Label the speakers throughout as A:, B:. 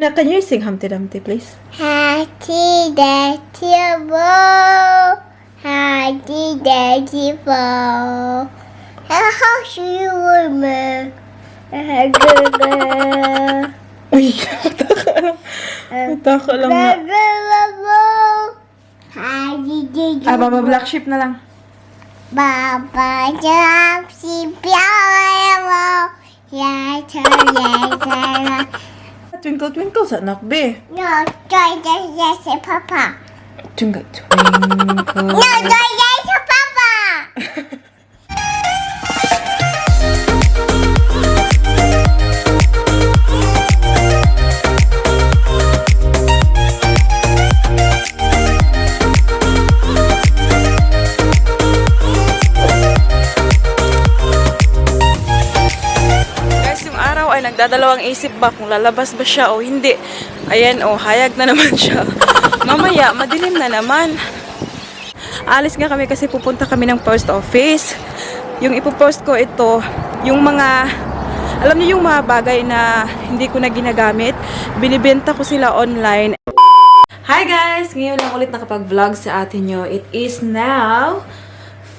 A: Now, can you sing Humpty Dumpty, please?
B: Happy Daddy Ball, Happy Daddy Ball. How should you remember?
A: Uy, mataka lang nga. Mama Black Sheep na lang.
B: Baba jump si piano, ya ya.
A: Twinkle, twinkle sa anak, be.
B: No, joy yes papa.
A: Twinkle, twinkle.
B: No, joy yes papa.
A: Nagdadalawang isip ba kung lalabas ba siya o hindi. Ayan o, hayag na naman siya. Mamaya, madilim na naman. Alis nga kami kasi pupunta kami ng post office. Yung ipopost ko ito, yung mga, alam niyo yung mga bagay na hindi ko na ginagamit, binibenta ko sila online. Hi guys! Ngayon lang ulit nakapag-vlog sa atin nyo. It is now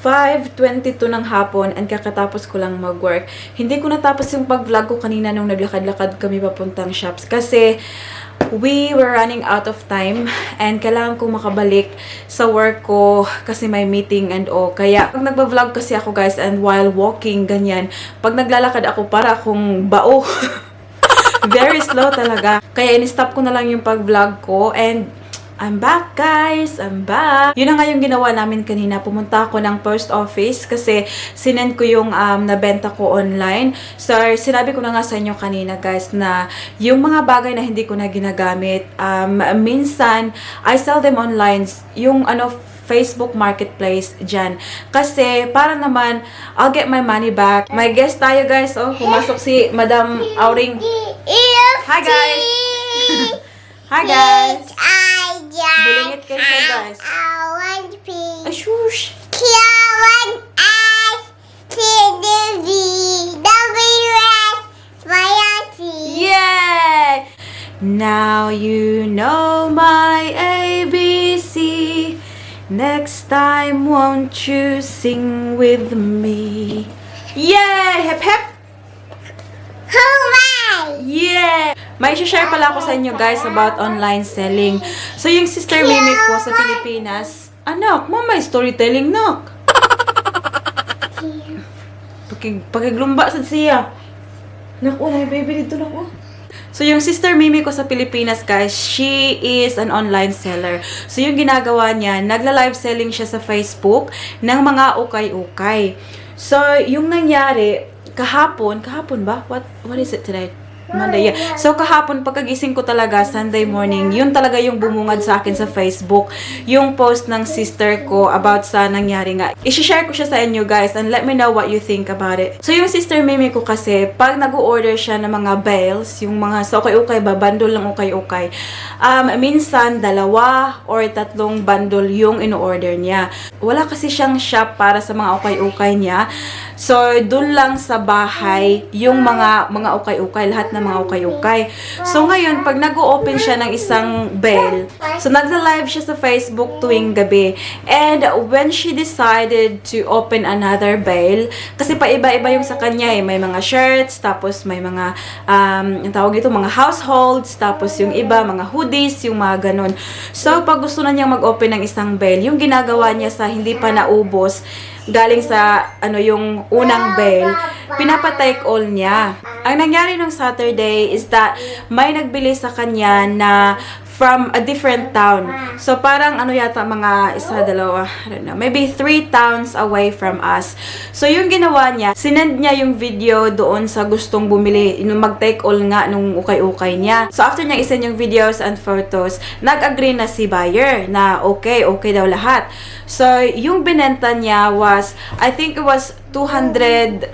A: 5:22 ng hapon and kakatapos ko lang mag-work. Hindi ko natapos yung pag-vlog ko kanina nung naglakad-lakad kami papuntang shops kasi we were running out of time and kailangan kong makabalik sa work ko kasi may meeting and all. Kaya pag nagba-vlog kasi ako guys and while walking, ganyan, pag naglalakad ako para akong bao. Very slow talaga. Kaya in-stop ko na lang yung pag-vlog ko and I'm back guys! I'm back! Yun na nga yung ginawa namin kanina. Pumunta ako ng post office kasi sinend ko yung nabenta ko online. So, sinabi ko na nga sa inyo kanina guys na yung mga bagay na hindi ko na ginagamit, minsan, I sell them online. Yung Facebook Marketplace dyan. Kasi, para naman, I'll get my money back. May guest tayo guys. Oh, pumasok si Madam Auring. Hi guys! Hi guys! Bulingit kayo siya, guys. Ay, shush! Yay! Now you know my ABC. Next time, won't you sing with me? Yay! Hep hep! Yeah! May share pala ako sa inyo guys about online selling. So yung sister Mimi ko sa Pilipinas, anak, may storytelling nak. Pakiglumba sa siya. Naku, na baby dito lang oh. So yung sister Mimi ko sa Pilipinas guys, she is an online seller. So yung ginagawa niya, nagla-live selling siya sa Facebook ng mga ukay-ukay. So yung nangyari, kahapon ba? What is it today? Monday, yeah. So, kahapon, pagkagising ko talaga, Sunday morning, yun talaga yung bumungad sa akin sa Facebook. Yung post ng sister ko about sa nangyari nga. I-share ko siya sa inyo, guys, and let me know what you think about it. So, yung sister Mimi ko kasi, pag nag-order siya ng mga bales, yung mga sa ukay-ukay ba, bundle ng ukay-ukay, minsan, 2 or 3 bundle yung in-order niya. Wala kasi siyang shop para sa mga ukay-ukay niya. So, dun lang sa bahay, yung mga ukay-ukay, lahat ng mga ukay-ukay. So, ngayon, pag nag-open siya ng isang bell, so, nagla-live siya sa Facebook tuwing gabi. And, when she decided to open another bell, kasi paiba-iba yung sa kanya eh. May mga shirts, tapos may mga, ang tawag ito, mga households, tapos yung iba, mga hoodies, yung mga ganun. So, pag gusto na niyang mag-open ng isang bell, yung ginagawa niya sa hindi pa naubos, galing sa yung unang bell, pinapatake all niya. Ang nangyari nung Saturday is that may nagbili sa kanya na from a different town. So parang yata mga 1, 2, I don't know, maybe 3 towns away from us. So yung ginawa niya, sinend niya yung video doon sa gustong bumili, mag-take all nga nung ukay-ukay niya. So after niya isend yung videos and photos, nag-agree na si buyer na okay daw lahat. So yung binenta niya was, I think it was 200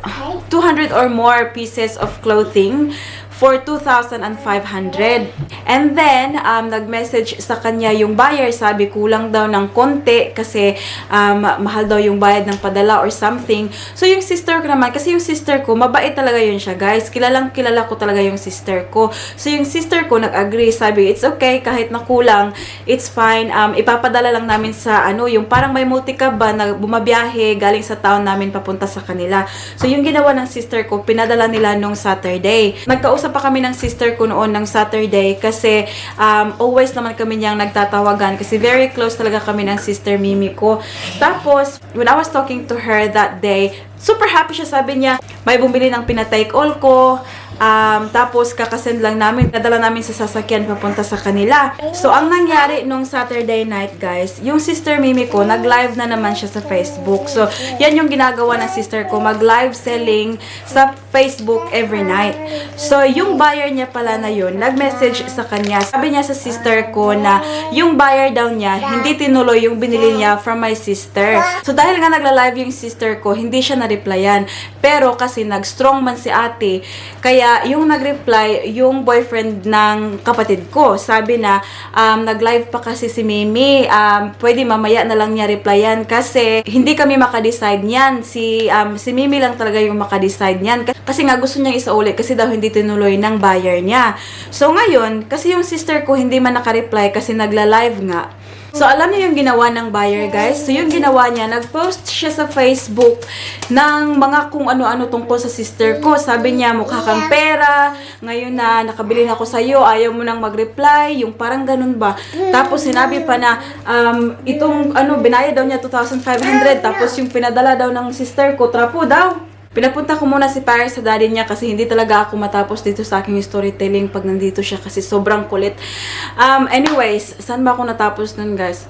A: or more pieces of clothing for 2,500. And then, nag-message sa kanya yung buyer, sabi kulang daw ng konti kasi mahal daw yung bayad ng padala or something. So, yung sister ko naman, kasi yung sister ko, mabait talaga yun siya, guys. Kilalang kilala ko talaga yung sister ko. So, yung sister ko nag-agree, sabi, it's okay, kahit na kulang, it's fine. Ipapadala lang namin sa, yung parang may multicab ba na bumabiyahe galing sa town namin papunta sa kanila. So, yung ginawa ng sister ko, pinadala nila nung Saturday. Nagkausap pa kami ng sister ko noon ng Saturday kasi always naman kami niyang nagtatawagan kasi very close talaga kami ng sister Mimi ko. Tapos, when I was talking to her that day, super happy siya. Sabi niya, may bumili ng pinatake all ko. Tapos, kakasend lang namin. Nadala namin sa sasakyan papunta sa kanila. So, ang nangyari nung Saturday night, guys, yung sister Mimi ko, nag-live na naman siya sa Facebook. So, yan yung ginagawa ng sister ko, mag-live selling sa Facebook every night. So, yung buyer niya pala na yun, nag-message sa kanya. Sabi niya sa sister ko na yung buyer daw niya, hindi tinuloy yung binili niya from my sister. So, dahil nga nagla-live yung sister ko, hindi siya na-replyan. Pero kasi nag-strong man si ate, kaya yung nag-reply, yung boyfriend ng kapatid ko, sabi na, nag-live pa kasi si Mimi, pwede mamaya na lang niya replyan kasi hindi kami makadecide niyan. Si Mimi lang talaga yung makadecide niyan. Kasi nga gusto niyang isauli kasi daw hindi tinuloy ng buyer niya. So ngayon, kasi yung sister ko hindi man nakareply kasi nagla-live nga. So, alam niyo yung ginawa ng buyer, guys? So, yung ginawa niya, nag-post siya sa Facebook ng mga kung ano-ano tungkol sa sister ko. Sabi niya, mukha kang pera, ngayon na nakabili na ako sa'yo, ayaw mo nang mag-reply, yung parang ganun ba. Tapos, sinabi pa na, binayad daw niya 2,500, tapos yung pinadala daw ng sister ko, trapo daw. Pinapunta ko muna si Paris sa daddy niya kasi hindi talaga ako matapos dito sa aking storytelling pag nandito siya kasi sobrang kulit. Anyways, saan ba ako natapos nun, guys?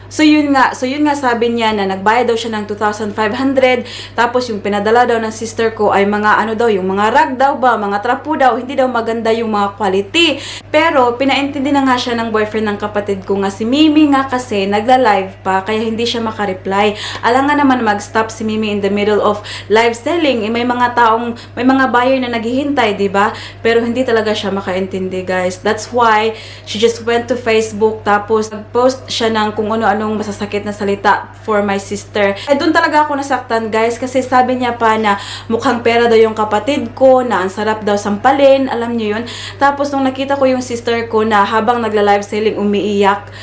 A: So yun nga sabi niya na nagbayad daw siya ng 2,500 tapos yung pinadala daw ng sister ko ay mga yung mga rag daw ba, mga trapo daw, hindi daw maganda yung mga quality. Pero pinaintindi na nga siya ng boyfriend ng kapatid ko nga si Mimi nga kasi nagla-live pa kaya hindi siya makareply. Alam nga naman mag-stop si Mimi in the middle of live selling. May mga buyer na naghihintay, di ba? Pero hindi talaga siya makaintindi, guys. That's why she just went to Facebook tapos nag-post siya ng kung ano-anong masasakit na salita for my sister. Ay, doon talaga ako nasaktan, guys, kasi sabi niya pa na mukhang pera daw yung kapatid ko, na ang sarap daw sampalin, alam niyo yun. Tapos nung nakita ko yung sister ko na habang nagla-live selling umiiyak,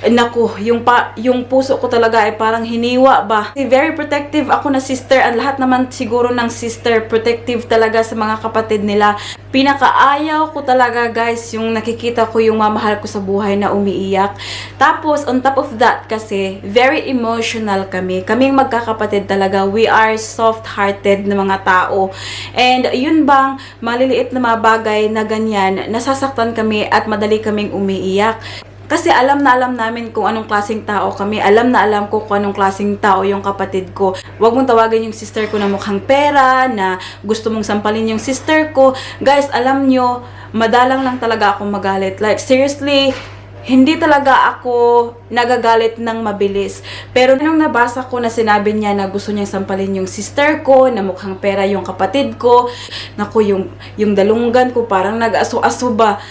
A: naku, yung puso ko talaga ay parang hiniwa ba. Very protective ako na sister. Ang lahat naman siguro ng sister, protective talaga sa mga kapatid nila. Pinakaayaw ko talaga, guys, yung nakikita ko yung mamahal ko sa buhay na umiiyak. Tapos, on top of that, kasi, very emotional kami. Kaming magkakapatid talaga. We are soft-hearted na mga tao. And, yun bang, maliliit na mga bagay na ganyan, nasasaktan kami at madali kaming umiiyak. Kasi alam na alam namin kung anong klaseng tao kami. Alam na alam ko kung anong klaseng tao yung kapatid ko. Huwag mong tawagin yung sister ko na mukhang pera, na gusto mong sampalin yung sister ko. Guys, alam nyo, madalang lang talaga akong magalit. Like, seriously, hindi talaga ako nagagalit ng mabilis. Pero nung nabasa ko na sinabi niya na gusto niyang sampalin yung sister ko, na mukhang pera yung kapatid ko, naku, yung dalunggan ko parang nag-aso-aso ba,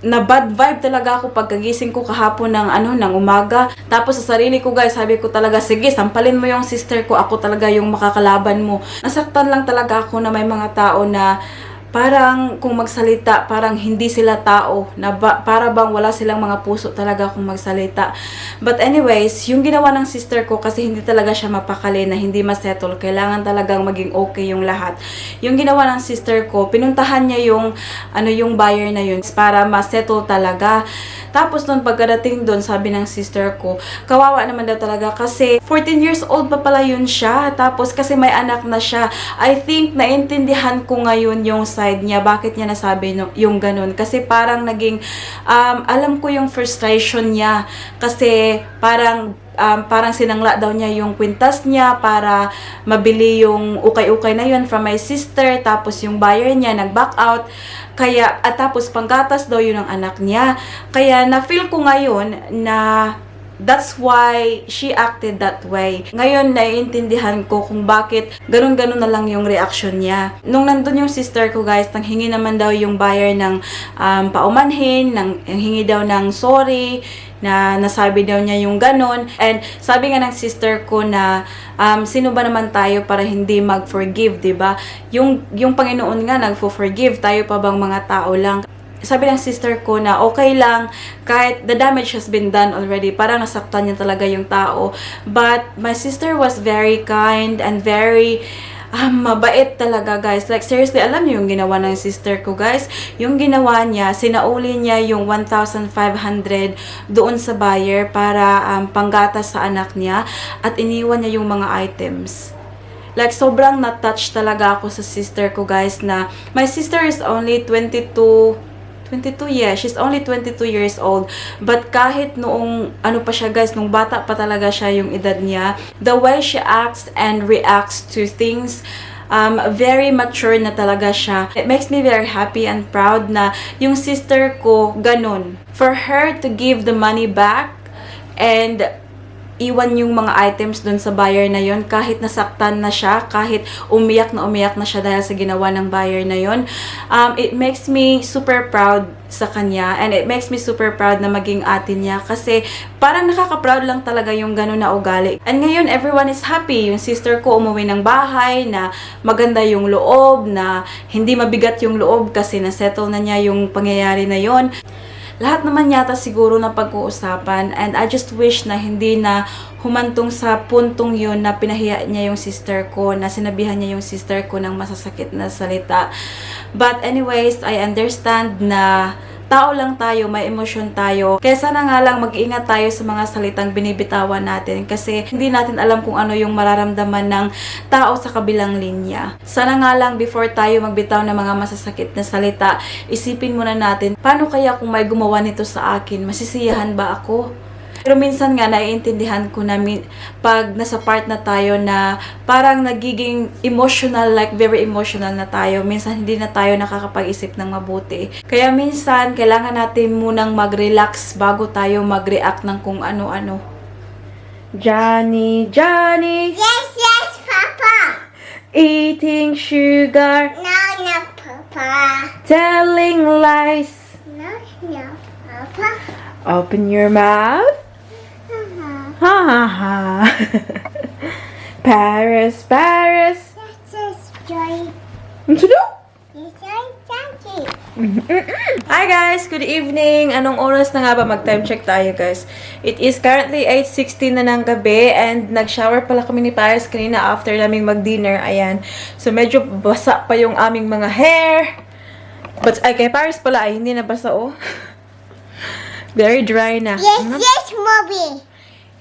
A: na bad vibe talaga ako pagkagising ko kahapon ng umaga. Tapos sa sarili ko, guys, sabi ko talaga, sige, sampalin mo yung sister ko, ako talaga yung makakalaban mo. Nasaktan lang talaga ako na may mga tao na parang kung magsalita, parang hindi sila tao, na para bang wala silang mga puso talaga kung magsalita. But anyways, yung ginawa ng sister ko, kasi hindi talaga siya mapakali, na hindi masettle, kailangan talagang maging okay yung lahat. Yung ginawa ng sister ko, pinuntahan niya yung buyer na yun para masettle talaga. Tapos nung pagkadating doon, sabi ng sister ko, kawawa naman daw talaga kasi 14 years old pa pala yun siya. Tapos kasi may anak na siya. I think naintindihan ko ngayon yung side niya, bakit niya nasabi yung ganun. Kasi parang naging, alam ko yung frustration niya. Kasi parang sinangla daw niya yung kwintas niya para mabili yung ukay-ukay na yun from my sister. Tapos yung buyer niya nag-back out. Tapos panggatas daw yun ng anak niya. Kaya na-feel ko ngayon na that's why she acted that way. Ngayon, naiintindihan ko kung bakit ganun-ganun na lang yung reaction niya. Nung nandun yung sister ko, guys, nanghingi naman daw yung buyer ng paumanhin, hingi daw ng sorry, na nasabi daw niya yung ganun. And sabi nga ng sister ko na sino ba naman tayo para hindi mag-forgive, 'di ba? Yung Panginoon nga nagfo-forgive, tayo pa bang mga tao lang? Sabi ng sister ko na okay lang kahit the damage has been done already, parang nasaktan niya talaga yung tao. But my sister was very kind and very mabait talaga, guys. Like, seriously, alam niyo yung ginawa ng sister ko, guys? Yung ginawa niya, sinauli niya yung 1,500 doon sa buyer para panggatas sa anak niya at iniwan niya yung mga items. Like, sobrang na-touch talaga ako sa sister ko, guys, na my sister is only 22, yeah, she's only 22 years old. But kahit noong, ano pa siya, guys, nung bata pa talaga siya yung edad niya, the way she acts and reacts to things, very mature na talaga siya. It makes me very happy and proud na yung sister ko, ganun. For her to give the money back and iwan yung mga items dun sa buyer na yon, kahit nasaktan na siya, kahit umiyak na siya dahil sa ginawa ng buyer na yon, it makes me super proud sa kanya, and it makes me super proud na maging ate niya, kasi parang nakaka-proud lang talaga yung ganun na ugali. And ngayon, everyone is happy. Yung sister ko umuwi ng bahay, na maganda yung loob, na hindi mabigat yung loob kasi na-settle na niya yung pangyayari na yon. Lahat naman yata siguro na pag-uusapan, and I just wish na hindi na humantong sa puntong yun na pinahiya niya yung sister ko, na sinabihan niya yung sister ko ng masasakit na salita. But anyways, I understand na tao lang tayo, may emosyon tayo. Kaya sana nga lang mag-ingat tayo sa mga salitang binibitawan natin, kasi hindi natin alam kung ano yung mararamdaman ng tao sa kabilang linya. Sana nga lang before tayo magbitaw ng mga masasakit na salita, isipin muna natin, paano kaya kung may gumawa nito sa akin? Masisiyahan ba ako? Pero minsan nga, naiintindihan ko na pag nasa part na tayo na parang nagiging emotional, like very emotional na tayo. Minsan hindi na tayo nakakapag-isip ng mabuti. Kaya minsan, kailangan natin munang mag-relax bago tayo mag-react ng kung ano-ano. Johnny!
B: Yes, yes, Papa.
A: Eating sugar.
B: No, no, Papa.
A: Telling lies.
B: No, no, Papa.
A: Open your mouth. Ha ha ha. Paris.
B: Yes, yes, Joy.
A: Ano sila?
B: Yes, yes, Joy.
A: Hi guys! Good evening! Anong oras na nga ba? Mag-time check tayo, guys. It is currently 8:16 na ng gabi, and nag-shower pala kami ni Paris kanina after naming mag-dinner. Ayan. So, medyo basa pa yung aming mga hair. But, ay, kay Paris pala ay hindi na basa, oh. Very dry na.
B: Yes, yes, Mommy.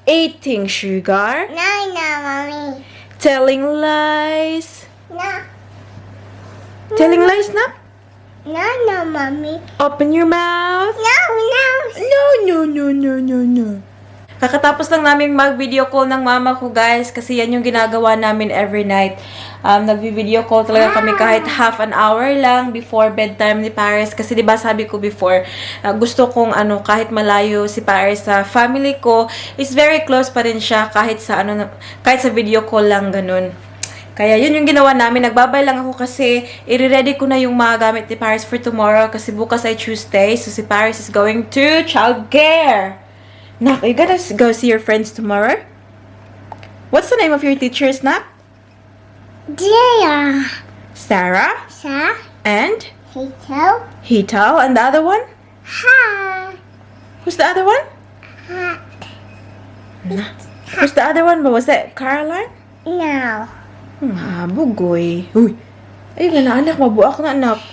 A: Eating sugar.
B: No, no, Mommy.
A: Telling lies.
B: No.
A: Telling lies na?
B: No, no, Mommy.
A: Open your mouth.
B: No, no.
A: No. Kakatapos lang namin mag-video call ng mama ko, guys, kasi yan yung ginagawa namin every night. Nag-video call talaga kami kahit half an hour lang before bedtime ni Paris. Kasi 'di ba sabi ko before, gusto kong kahit malayo si Paris sa family ko, is very close pa rin siya kahit sa kahit sa video call lang ganun. Kaya yun yung ginawa namin. Nagbabay lang ako kasi i-ready ko na yung mga gamit ni Paris for tomorrow, kasi bukas ay Tuesday. So si Paris is going to childcare. Nak, you gonna go see your friends tomorrow? What's the name of your teacher, Nak?
B: Dear.
A: Sarah?
B: Sa.
A: And?
B: Hito.
A: Hital. And the other one?
B: Ha.
A: Who's the other one?
B: Ha.
A: Who's the other one? What was that? Caroline?
B: No.
A: Bugoy. Uy. Ay, na anak. Mabuak na, anak.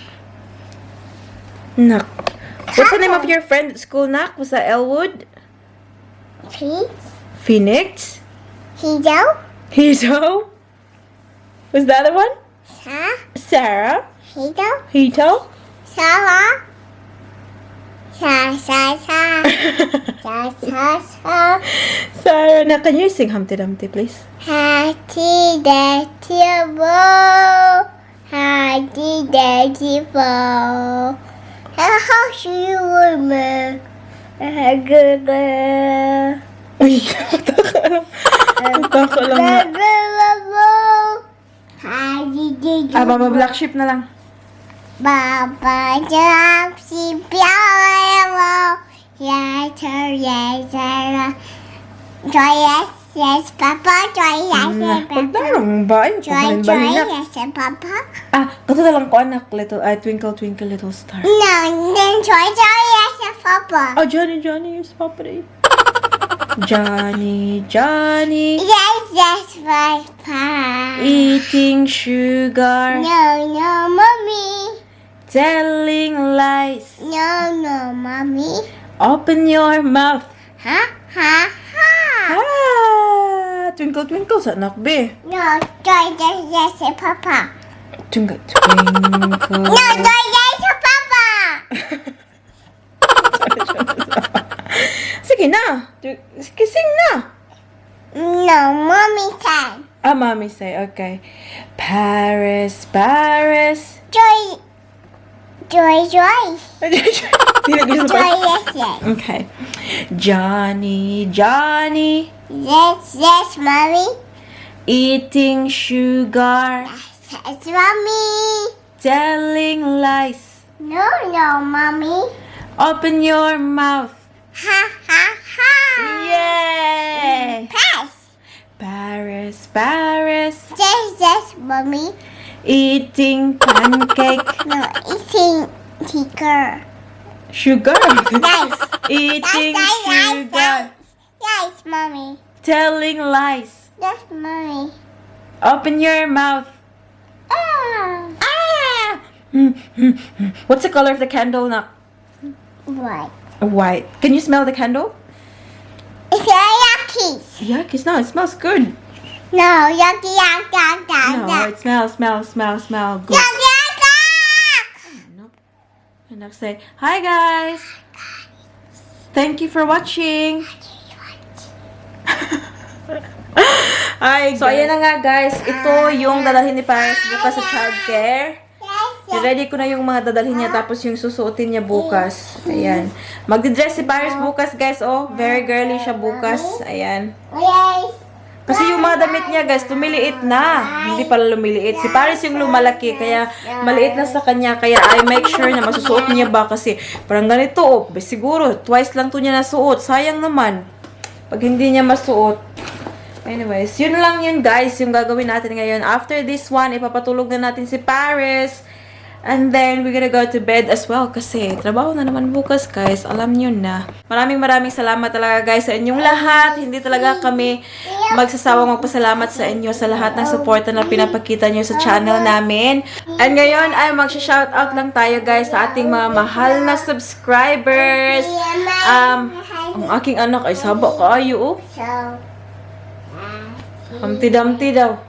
A: Nak. What's the name of your friend at school, Nak? Was that Elwood?
B: Please.
A: Phoenix?
B: Hito.
A: Hito? Who's the other one?
B: Sa.
A: Sarah?
B: Hito.
A: Hito?
B: Sarah. Sa. Sa.
A: Sarah, now can you sing Humpty Dumpty, please?
B: Happy Daddy Bo. Happy Daddy Bo. How should you remember?
A: Uy, mataka lang nga. Baba, black sheep na lang.
B: Baba jump si piano. Yes, sir, yes, sir. Joy, yes, Papa. Joy, yes, Papa.
A: Pagdarang ba? Ay,
B: Joy,
A: pagbalin
B: joy,
A: na.
B: yes, Papa.
A: Kato na lang ko anak. Twinkle, twinkle, little star.
B: No, then joy, joy, yes, Papa.
A: Johnny, yes, Papa day. Johnny.
B: Yes, yes, Papa.
A: Eating sugar.
B: No, mommy.
A: Telling lies.
B: No, mommy.
A: Open your mouth.
B: Ha, ha, ha.
A: Twinkle, twinkle sa anak, be.
B: No, joy, yes, Papa.
A: Twinkle, twinkle.
B: No, joy, yes, Papa.
A: Sige na. Sige, sing na.
B: No, mommy can.
A: Mommy say, okay. Paris.
B: Joy.
A: Dili ko sa
B: Joy,
A: part.
B: yes.
A: Okay. Johnny.
B: Yes, mommy.
A: Eating sugar.
B: Yes, mommy.
A: Telling lies.
B: No, mommy.
A: Open your mouth.
B: Ha, ha, ha.
A: Yay!
B: Pass.
A: Paris.
B: Yes, mommy.
A: Eating pancake.
B: No, eating ticker.
A: Sugar.
B: Nice.
A: Eating sugar.
B: Yes, mommy.
A: Telling lies.
B: Yes, mommy.
A: Open your mouth. What's the color of the candle now?
B: What?
A: White. Can you smell the candle?
B: It's a yucky.
A: Yuck, it's not. It smells good.
B: No, yucky, yuck.
A: No, it smells good. No. And I'll say, hi guys. Thank you for watching. Hi, so ayan na nga guys. Ito yung dadalhin ni Paris bukas sa childcare. I-ready ko na yung mga dadalhin niya tapos yung susuotin niya bukas. Ayan. Magdi-dress si Paris bukas guys. Oh, very girly siya bukas. Ayan.
B: Yes.
A: Kasi yung mga damit niya guys, lumiliit na. Hindi pala lumiliit. Si Paris yung lumalaki, kaya maliit na sa kanya. Kaya I make sure na masusuot niya ba kasi parang ganito, oh. Siguro, twice lang to niya nasuot. Sayang naman. Pag hindi niya masuot. Anyways, yun lang yun guys, yung gagawin natin ngayon. After this one, ipapatulog na natin si Paris. And then, we're gonna go to bed as well kasi trabaho na naman bukas, guys. Alam nyo na. Maraming salamat talaga, guys, sa inyong lahat. Hindi talaga kami magsasawang magpasalamat sa inyo sa lahat ng suporta na pinapakita nyo sa channel namin. And ngayon ay magsha-shoutout lang tayo, guys, sa ating mga mahal na subscribers. Ang aking anak ay saba kaayo, oh. Humpty-Dumpty daw.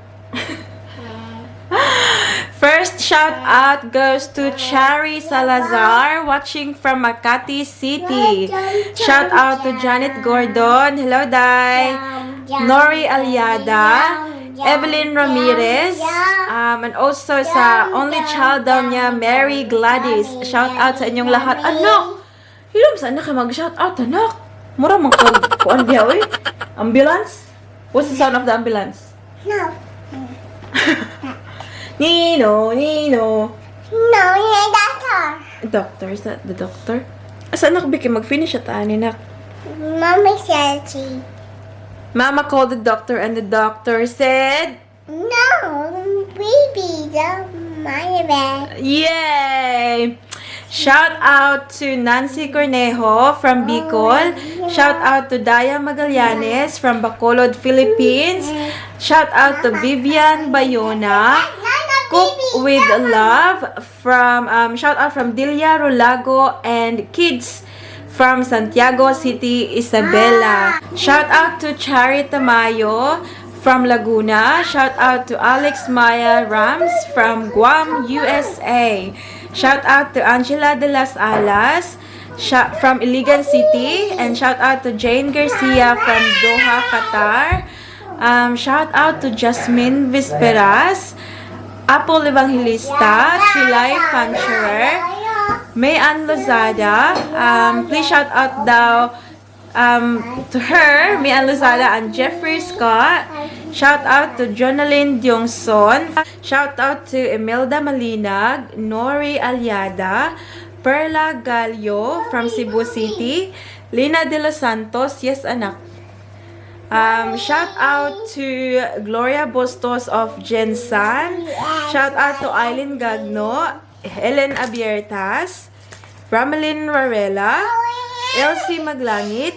A: First shout out goes to Cherry Salazar watching from Makati City. Shout out to Janet Gordon. Hello, Dai. Nori Aliada. Evelyn Ramirez. And also sa only child daw niya, Mary Gladys. Shout out sa inyong lahat. Anak! Hilom, saan na ka mag-shout out, anak? Mura mong kuan biya, oy. Ambulance? What's the sound of the ambulance?
B: No.
A: Nino.
B: No, you're doctor.
A: Doctor, is that the doctor? Asa anak, Biki? Mag-finish at ani, nak.
B: Mommy said she.
A: Mama called the doctor and the doctor said,
B: No, baby, the my bed.
A: yay! Shout out to Nancy Cornejo from Bicol. Shout out to Daya Magallanes from Bacolod, Philippines. Shout out to Vivian Bayona. Cook with Love from shout out from Dilia Rolago and kids from Santiago City, Isabela. Shout out to Charity Tamayo from Laguna. Shout out to Alex Maya Rams from Guam, USA. Shout out to Angela de las Alas from Iligan City, and shout out to Jane Garcia from Doha, Qatar. Shout out to Jasmine Visperas, Apple Evangelista, Chilay Fancherer, May Ann Lozada. Please shout out daw To her, Mian Lozada and Jeffrey Scott. Shout out to Jonalyn Diongson. Shout out to Imelda Malinag, Nori Aliada, Perla Gallo from Cebu City, Lina De Los Santos, yes anak. Shout out to Gloria Bustos of Jensan. Shout out to Eileen Gagno, Helen Abiertas, Ramelin Varela, Elsie Maglangit,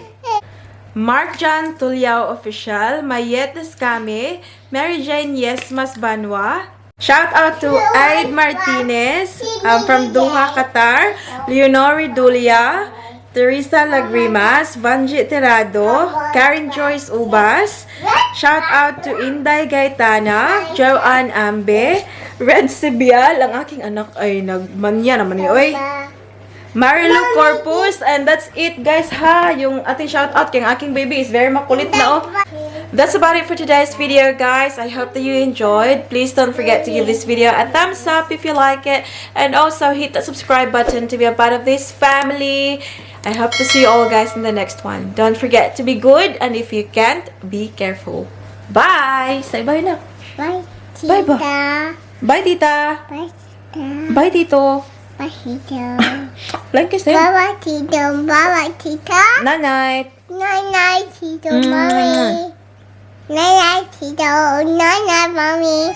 A: Mark John Tuliao Official, Mayet Escame, Mary Jane Yesmas Banwa. Shout out to Aid Martinez from Doha, Qatar, Leonori Dulia, Teresa Lagrimas, Vanji Terado, Karen Joyce Ubas. Shout out to Inday Gaitana, Joanne Ambe, Red Sibial, ang aking anak ay nagmanya naman eh, oy. Marilu Corpus, and that's it guys ha, yung ating shout out kay aking baby is very makulit na oh. That's about it for today's video guys. I hope that you enjoyed. Please don't forget to give this video a thumbs up if you like it, and also hit the subscribe button to be a part of this family. I hope to see you all guys in the next one. Don't forget to be good, and if you can't, be careful. Bye! Say bye na.
B: Bye,
A: Bye ba?
B: Tita.
A: Bye tita.
B: Bye, Tita.
A: Bye tito.
B: Bye, Tita.
A: Like you said.
B: Bye, Tita. Bye, Tita.
A: Night night.
B: Night, Tita,
A: Mm.
B: Mommy. Night, Tita. Night, Mommy.